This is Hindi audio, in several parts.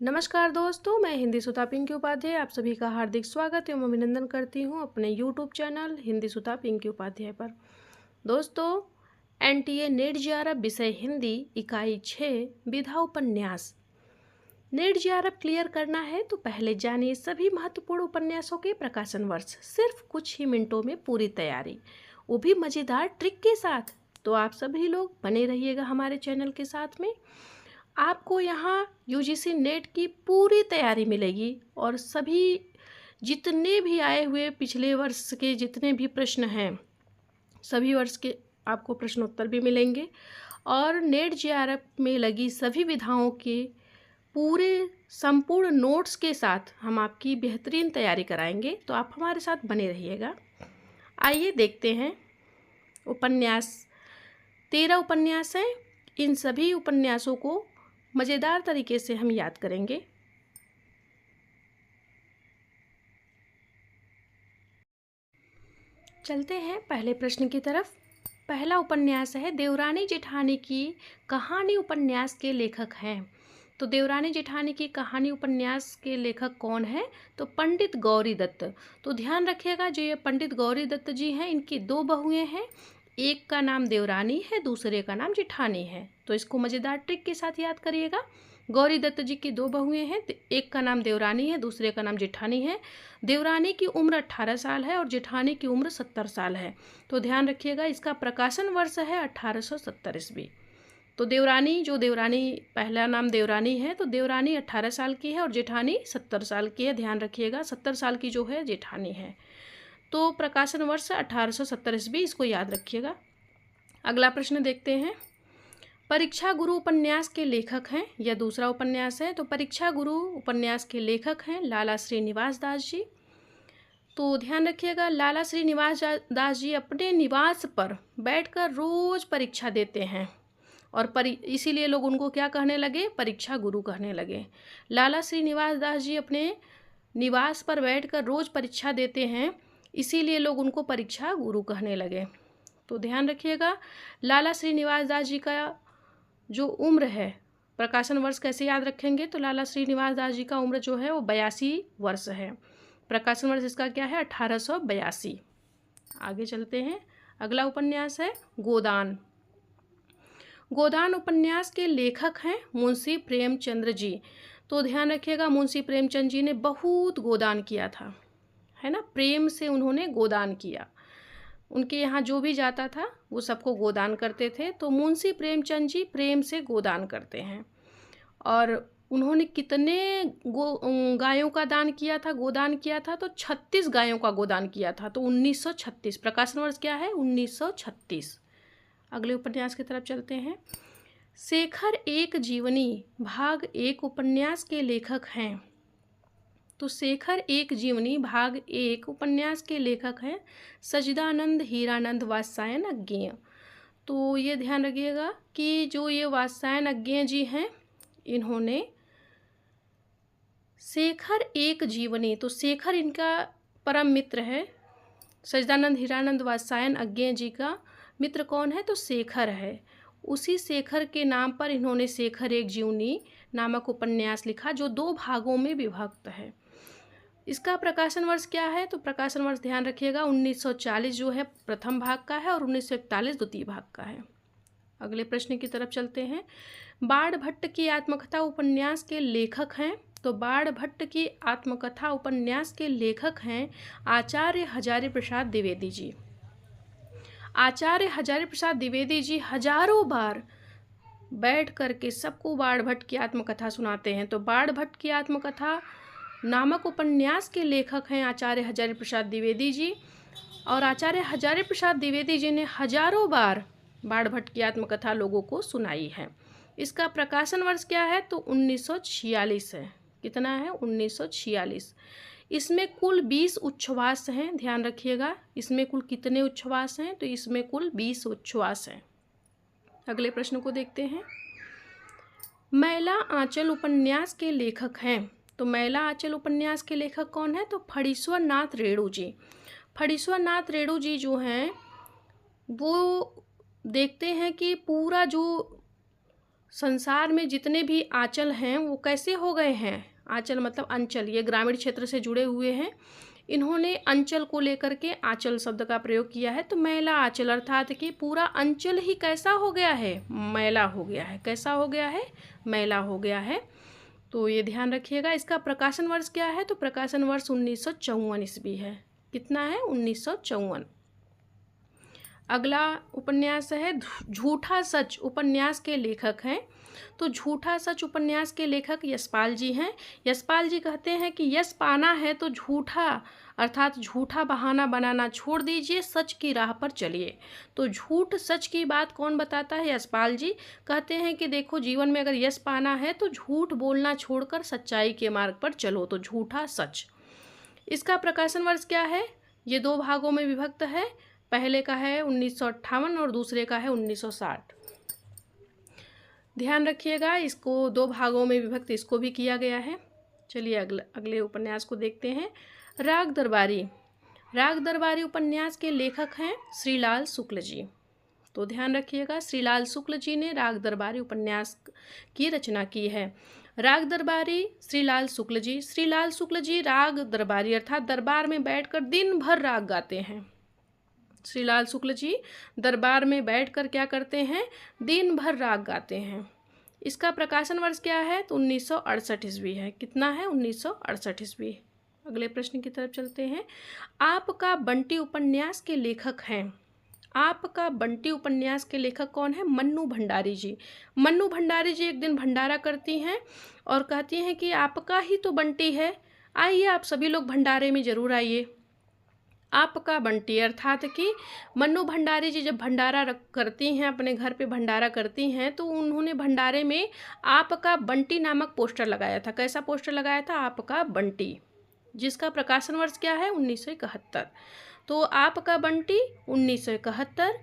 नमस्कार दोस्तों, मैं हिंदी सुधा पिंकी उपाध्याय आप सभी का हार्दिक स्वागत एवं अभिनंदन करती हूं अपने YouTube चैनल हिंदी सुधा पिंकी उपाध्याय पर। दोस्तों, NTA नेट जेआरएफ विषय हिंदी इकाई 6 विधा उपन्यास नेट जेआरएफ क्लियर करना है तो पहले जानिए सभी महत्वपूर्ण उपन्यासों के प्रकाशन वर्ष। सिर्फ कुछ ही मिनटों में पूरी तैयारी, वो भी मज़ेदार ट्रिक के साथ। तो आप सभी लोग बने रहिएगा हमारे चैनल के साथ में। आपको यहाँ यूजीसी नेट की पूरी तैयारी मिलेगी और सभी जितने भी आए हुए पिछले वर्ष के जितने भी प्रश्न हैं सभी वर्ष के आपको प्रश्नोत्तर भी मिलेंगे और नेट जेआरएफ में लगी सभी विधाओं के पूरे संपूर्ण नोट्स के साथ हम आपकी बेहतरीन तैयारी कराएंगे। तो आप हमारे साथ बने रहिएगा। आइए देखते हैं उपन्यास। 13 उपन्यास हैं। इन सभी उपन्यासों को मज़ेदार तरीके से हम याद करेंगे। चलते हैं पहले प्रश्न की तरफ। पहला उपन्यास है देवरानी जेठानी की कहानी उपन्यास के लेखक हैं। तो देवरानी जेठानी की कहानी उपन्यास के लेखक कौन है? तो पंडित गौरी दत्त। तो ध्यान रखिएगा, जो ये पंडित गौरी दत्त जी हैं इनकी 2 बहुएं हैं। एक का नाम देवरानी है, दूसरे का नाम जेठानी है। तो इसको मज़ेदार ट्रिक के साथ याद करिएगा। गौरी दत्त जी की 2 बहुएं हैं, एक का नाम देवरानी है, दूसरे का नाम जेठानी है। देवरानी की उम्र 18 साल है और जेठानी की उम्र 70 साल है। तो ध्यान रखिएगा, इसका प्रकाशन वर्ष है 1870 ईस्वी। तो देवरानी पहला नाम देवरानी है, तो देवरानी 18 साल की है और जेठानी 70 साल की है। ध्यान रखिएगा, 70 साल की जो है जेठानी है। तो प्रकाशन वर्ष 1870 ईस्वी, इसको याद रखिएगा। अगला प्रश्न देखते हैं। परीक्षा गुरु उपन्यास के लेखक हैं। यह दूसरा उपन्यास है। तो परीक्षा गुरु उपन्यास के लेखक हैं लाला श्रीनिवास दास जी। तो ध्यान रखिएगा, लाला श्रीनिवास दास जी अपने निवास पर बैठकर रोज परीक्षा देते हैं और इसीलिए लोग उनको क्या कहने लगे? परीक्षा गुरु कहने लगे। लाला श्रीनिवास दास जी अपने निवास पर बैठकर रोज परीक्षा देते हैं, इसीलिए लोग उनको परीक्षा गुरु कहने लगे। तो ध्यान रखिएगा, लाला श्रीनिवास दास जी का जो उम्र है, प्रकाशन वर्ष कैसे याद रखेंगे? तो लाला श्रीनिवास दास जी का उम्र जो है वो 82 वर्ष है। प्रकाशन वर्ष इसका क्या है? 1882। आगे चलते हैं। अगला उपन्यास है गोदान। गोदान उपन्यास के लेखक हैं मुंशी प्रेमचंद्र जी। तो ध्यान रखिएगा, मुंशी प्रेमचंद जी ने बहुत गोदान किया था, है ना। प्रेम से उन्होंने गोदान किया। उनके यहाँ जो भी जाता था वो सबको गोदान करते थे। तो मुंशी प्रेमचंद जी प्रेम से गोदान करते हैं। और उन्होंने कितने गायों का दान किया था, गोदान किया था? तो 36 गायों का गोदान किया था। तो 1936, प्रकाशन वर्ष क्या है? 1936। अगले उपन्यास की तरफ चलते हैं। शेखर एक जीवनी भाग 1 उपन्यास के लेखक हैं। तो शेखर एक जीवनी भाग 1 उपन्यास के लेखक हैं सच्चिदानंद हीरानंद वात्स्यायन अज्ञेय। तो ये ध्यान रखिएगा कि जो ये वात्स्यायन अज्ञेय जी हैं, इन्होंने शेखर एक जीवनी, तो शेखर इनका परम मित्र है। सच्चिदानंद हीरानंद वात्स्यायन अज्ञेय जी का मित्र कौन है? तो शेखर है। उसी शेखर के नाम पर इन्होंने शेखर एक जीवनी नामक उपन्यास लिखा, जो 2 भागों में विभक्त है। इसका प्रकाशन वर्ष क्या है? तो प्रकाशन वर्ष ध्यान रखिएगा, 1940 जो है प्रथम भाग का है और 1941 द्वितीय भाग का है। अगले प्रश्न की तरफ चलते हैं। बाण भट्ट की आत्मकथा उपन्यास के लेखक हैं। तो बाण भट्ट की आत्मकथा उपन्यास के लेखक हैं आचार्य हजारी प्रसाद द्विवेदी जी। आचार्य हजारी प्रसाद द्विवेदी जी हजारों बार बैठ करके सबको बाण भट्ट की आत्मकथा सुनाते हैं। तो बाण भट्ट की आत्मकथा नामक उपन्यास के लेखक हैं आचार्य हजारी प्रसाद द्विवेदी जी। और आचार्य हजारी प्रसाद द्विवेदी जी ने हजारों बार बाण भट्ट की आत्मकथा लोगों को सुनाई है। इसका प्रकाशन वर्ष क्या है? तो 1946 है। कितना है? 1946। इसमें कुल 20 उच्छ्वास हैं। ध्यान रखिएगा, इसमें कुल कितने उच्छ्वास हैं? तो इसमें कुल 20 उच्छ्वास हैं। अगले प्रश्न को देखते हैं। मैला आंचल उपन्यास के लेखक हैं। तो मैला आंचल उपन्यास के लेखक कौन है? तो फणीश्वर नाथ रेणु जी। फणीश्वर नाथ रेणु जी जो हैं वो देखते हैं कि पूरा जो संसार में जितने भी आंचल हैं वो कैसे हो गए हैं। आंचल मतलब अंचल, ये ग्रामीण क्षेत्र से जुड़े हुए हैं। इन्होंने अंचल को लेकर के आंचल शब्द का प्रयोग किया है। तो मैला आंचल अर्थात कि पूरा अंचल ही कैसा हो गया है, मैला हो गया है। कैसा हो गया है, मैला हो गया है। तो ये ध्यान रखिएगा। इसका प्रकाशन वर्ष क्या है, तो प्रकाशन वर्ष 1954 ईस्वी है। कितना है, 1954। अगला उपन्यास है झूठा सच। उपन्यास के लेखक हैं, तो झूठा सच उपन्यास के लेखक यशपाल जी हैं। यशपाल जी कहते हैं कि यश पाना है तो झूठा अर्थात झूठा बहाना बनाना छोड़ दीजिए, सच की राह पर चलिए। तो झूठ सच की बात कौन बताता है, यशपाल जी। कहते हैं कि देखो, जीवन में अगर यश पाना है तो झूठ बोलना छोड़कर सच्चाई के मार्ग पर चलो। तो झूठा सच। इसका प्रकाशन वर्ष क्या है, ये 2 भागों में विभक्त है। पहले का है 1958 और दूसरे का है 1960। ध्यान रखिएगा, इसको 2 भागों में विभक्त इसको भी किया गया है। चलिए अगले उपन्यास को देखते हैं। राग दरबारी। राग दरबारी उपन्यास के लेखक हैं श्रीलाल शुक्ल जी। तो ध्यान रखिएगा, श्रीलाल शुक्ल जी ने राग दरबारी उपन्यास की रचना की है। राग दरबारी श्रीलाल शुक्ल जी। श्रीलाल शुक्ल जी राग दरबारी अर्थात दरबार में बैठकर दिन भर राग गाते हैं। श्रीलाल शुक्ल जी दरबार में बैठकर क्या करते हैं, दिन भर राग गाते हैं। इसका प्रकाशन वर्ष क्या है, तो 1968 ईस्वी है। कितना है, 1968 ईस्वी। अगले प्रश्न की तरफ चलते हैं। आपका बंटी उपन्यास के लेखक हैं। आपका बंटी उपन्यास के लेखक कौन है, मन्नू भंडारी जी। मन्नू भंडारी जी एक दिन भंडारा करती हैं और कहती हैं कि आपका ही तो बंटी है, आइए आप सभी लोग भंडारे में ज़रूर आइए। आपका बंटी अर्थात कि मन्नू भंडारी जी जब भंडारा करती हैं, अपने घर पे भंडारा करती हैं, तो उन्होंने भंडारे में आपका बंटी नामक पोस्टर लगाया था। कैसा पोस्टर लगाया था, आपका बंटी, जिसका प्रकाशन वर्ष क्या है, 1971। तो आपका बंटी 1971।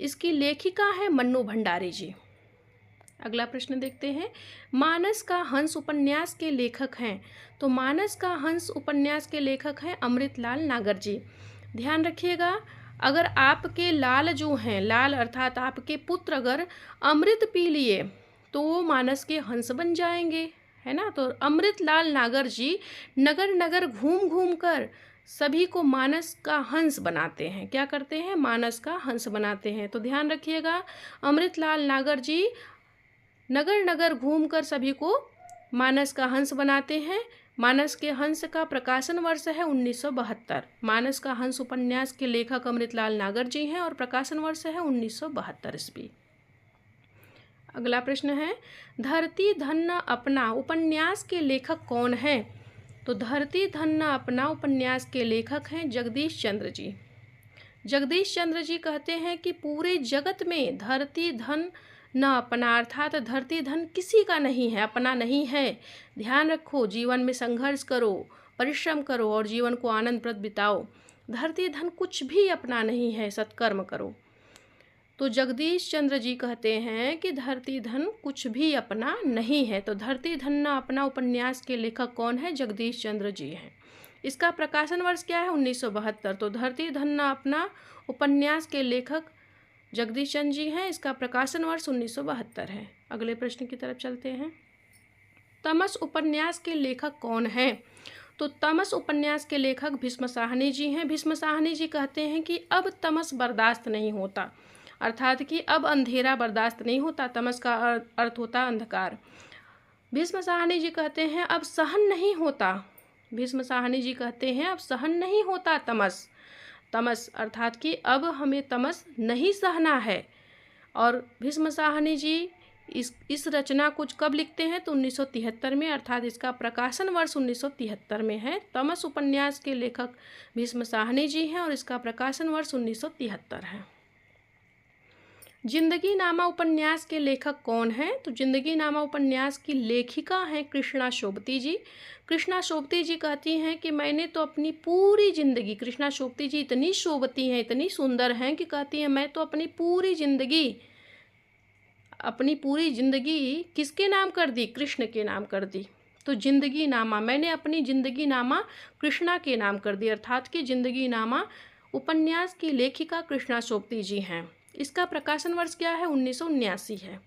इसकी लेखिका है मन्नू भंडारी जी। अगला प्रश्न देखते हैं। मानस का हंस उपन्यास के लेखक हैं। तो मानस का हंस उपन्यास के लेखक हैं अमृतलाल नागर जी। ध्यान रखिएगा, अगर आपके लाल जो हैं, लाल अर्थात आपके पुत्र अगर अमृत पी लिए तो वो मानस के हंस बन जाएंगे, है ना। तो अमृतलाल नागर जी नगर नगर घूम घूम कर सभी को मानस का हंस बनाते हैं। क्या करते हैं, मानस का हंस बनाते हैं। तो ध्यान रखिएगा, अमृतलाल नागर जी नगर नगर घूमकर सभी को मानस का हंस बनाते हैं। मानस के हंस का प्रकाशन वर्ष है 1972। मानस का हंस उपन्यास के लेखक अमृतलाल नागर जी हैं और प्रकाशन वर्ष है 1972 ईस्वी। अगला प्रश्न है, धरती धन न अपना उपन्यास के लेखक कौन है। तो धरती धन न अपना उपन्यास के लेखक हैं जगदीश चंद्र जी। जगदीश चंद्र जी कहते हैं कि पूरे जगत में धरती धन न अपना अर्थात धरती धन किसी का नहीं है, अपना नहीं है। ध्यान रखो, जीवन में संघर्ष करो, परिश्रम करो और जीवन को आनंदप्रद बिताओ। धरती धन कुछ भी अपना नहीं है, सत्कर्म करो। तो जगदीश चंद्र जी कहते हैं कि धरती धन कुछ भी अपना नहीं है। तो धरती धन न अपना उपन्यास के लेखक कौन है, जगदीश चंद्र जी हैं। इसका प्रकाशन वर्ष क्या है, 1972। तो धरती धन न अपना उपन्यास के लेखक जगदीश चंद्र जी हैं। इसका प्रकाशन वर्ष 1972 है। अगले प्रश्न की तरफ चलते हैं। तमस उपन्यास के लेखक कौन हैं। तो तमस उपन्यास के लेखक भीष्म साहनी जी हैं। भीष्म साहनी जी कहते हैं कि अब तमस बर्दाश्त नहीं होता, अर्थात कि अब अंधेरा बर्दाश्त नहीं होता। तमस का अर्थ होता अंधकार। भीष्म साहनी जी कहते हैं अब सहन नहीं होता। भीष्म साहनी जी कहते हैं अब सहन नहीं होता तमस। तमस अर्थात कि अब हमें तमस नहीं सहना है। और भीष्म साहनी जी इस रचना को कब लिखते हैं, तो 1973 में, अर्थात इसका प्रकाशन वर्ष 1973 में है। तमस उपन्यास के लेखक भीष्म साहनी जी हैं और इसका प्रकाशन वर्ष 1973 है। जिंदगी नामा उपन्यास के लेखक कौन हैं। तो जिंदगी नामा उपन्यास की लेखिका हैं कृष्णा शोभती जी। कृष्णा शोभती जी कहती हैं कि मैंने तो अपनी पूरी ज़िंदगी, कृष्णा शोभती जी इतनी शोभती हैं, इतनी सुंदर हैं कि कहती हैं मैं तो अपनी पूरी ज़िंदगी किसके नाम कर दी, कृष्ण के नाम कर दी। तो जिंदगी नामा, मैंने अपनी ज़िंदगी नामा कृष्णा के नाम कर दी, अर्थात कि जिंदगी नामा उपन्यास की लेखिका कृष्णा शोभती जी हैं। इसका प्रकाशन वर्ष क्या है, 1979 है।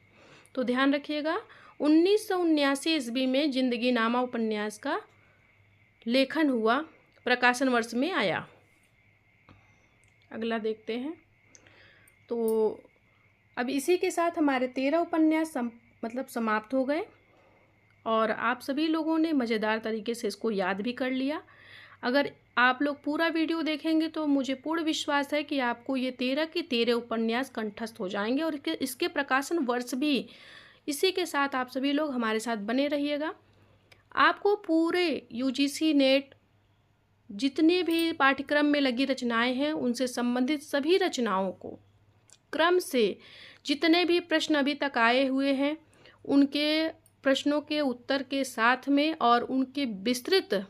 तो ध्यान रखिएगा, 1979 ईस्वी में जिंदगी नामा उपन्यास का लेखन हुआ, प्रकाशन वर्ष में आया। अगला देखते हैं। तो अब इसी के साथ हमारे 13 उपन्यास समाप्त हो गए और आप सभी लोगों ने मज़ेदार तरीके से इसको याद भी कर लिया। अगर आप लोग पूरा वीडियो देखेंगे तो मुझे पूर्ण विश्वास है कि आपको ये 13 के 13 उपन्यास कंठस्थ हो जाएंगे और इसके प्रकाशन वर्ष भी इसी के साथ आप सभी लोग हमारे साथ बने रहिएगा। आपको पूरे यूजीसी नेट जितने भी पाठ्यक्रम में लगी रचनाएं हैं उनसे संबंधित सभी रचनाओं को क्रम से जितने भी प्रश्न अभी तक आए हुए हैं उनके प्रश्नों के उत्तर के साथ में और उनके विस्तृत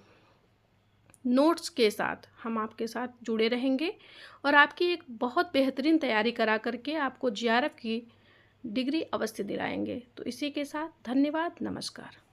नोट्स के साथ हम आपके साथ जुड़े रहेंगे और आपकी एक बहुत बेहतरीन तैयारी करा करके आपको जीआरएफ की डिग्री अवश्य दिलाएंगे। तो इसी के साथ धन्यवाद, नमस्कार।